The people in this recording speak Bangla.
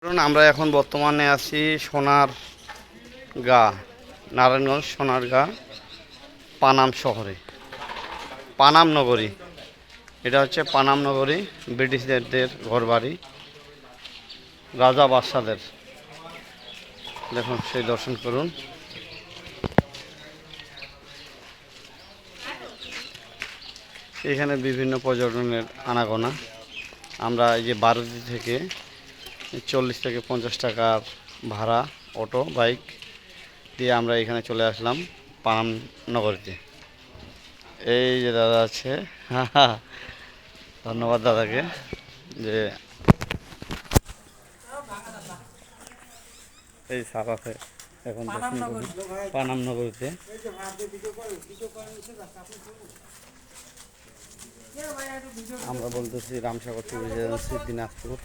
আমরা এখন বর্তমানে আছি সোনারগাঁ, নারায়ণগঞ্জ সোনারগাঁ পানাম শহরে, পানাম নগরী। এটা হচ্ছে পানাম নগরী, ব্রিটিশদের ঘরবাড়ি, রাজা বাদশাদের। দেখুন, সেই দর্শন করুন। এখানে বিভিন্ন পর্যটনের আনাগোনা। আমরা এই যে বারুদি থেকে 40 থেকে 50 টাকার ভাড়া অটো বাইক দিয়ে আমরা এখানে চলে আসলাম পানাম নগরীতে। এই যে দাদা আছে, ধন্যবাদ দাদাকে যে এই সাপ আছে এখন পানাম নগরীতে। আমরা বলতেছি রামসাগর ট্যুরিস্ট এজেন্সি, দিনাজপুর।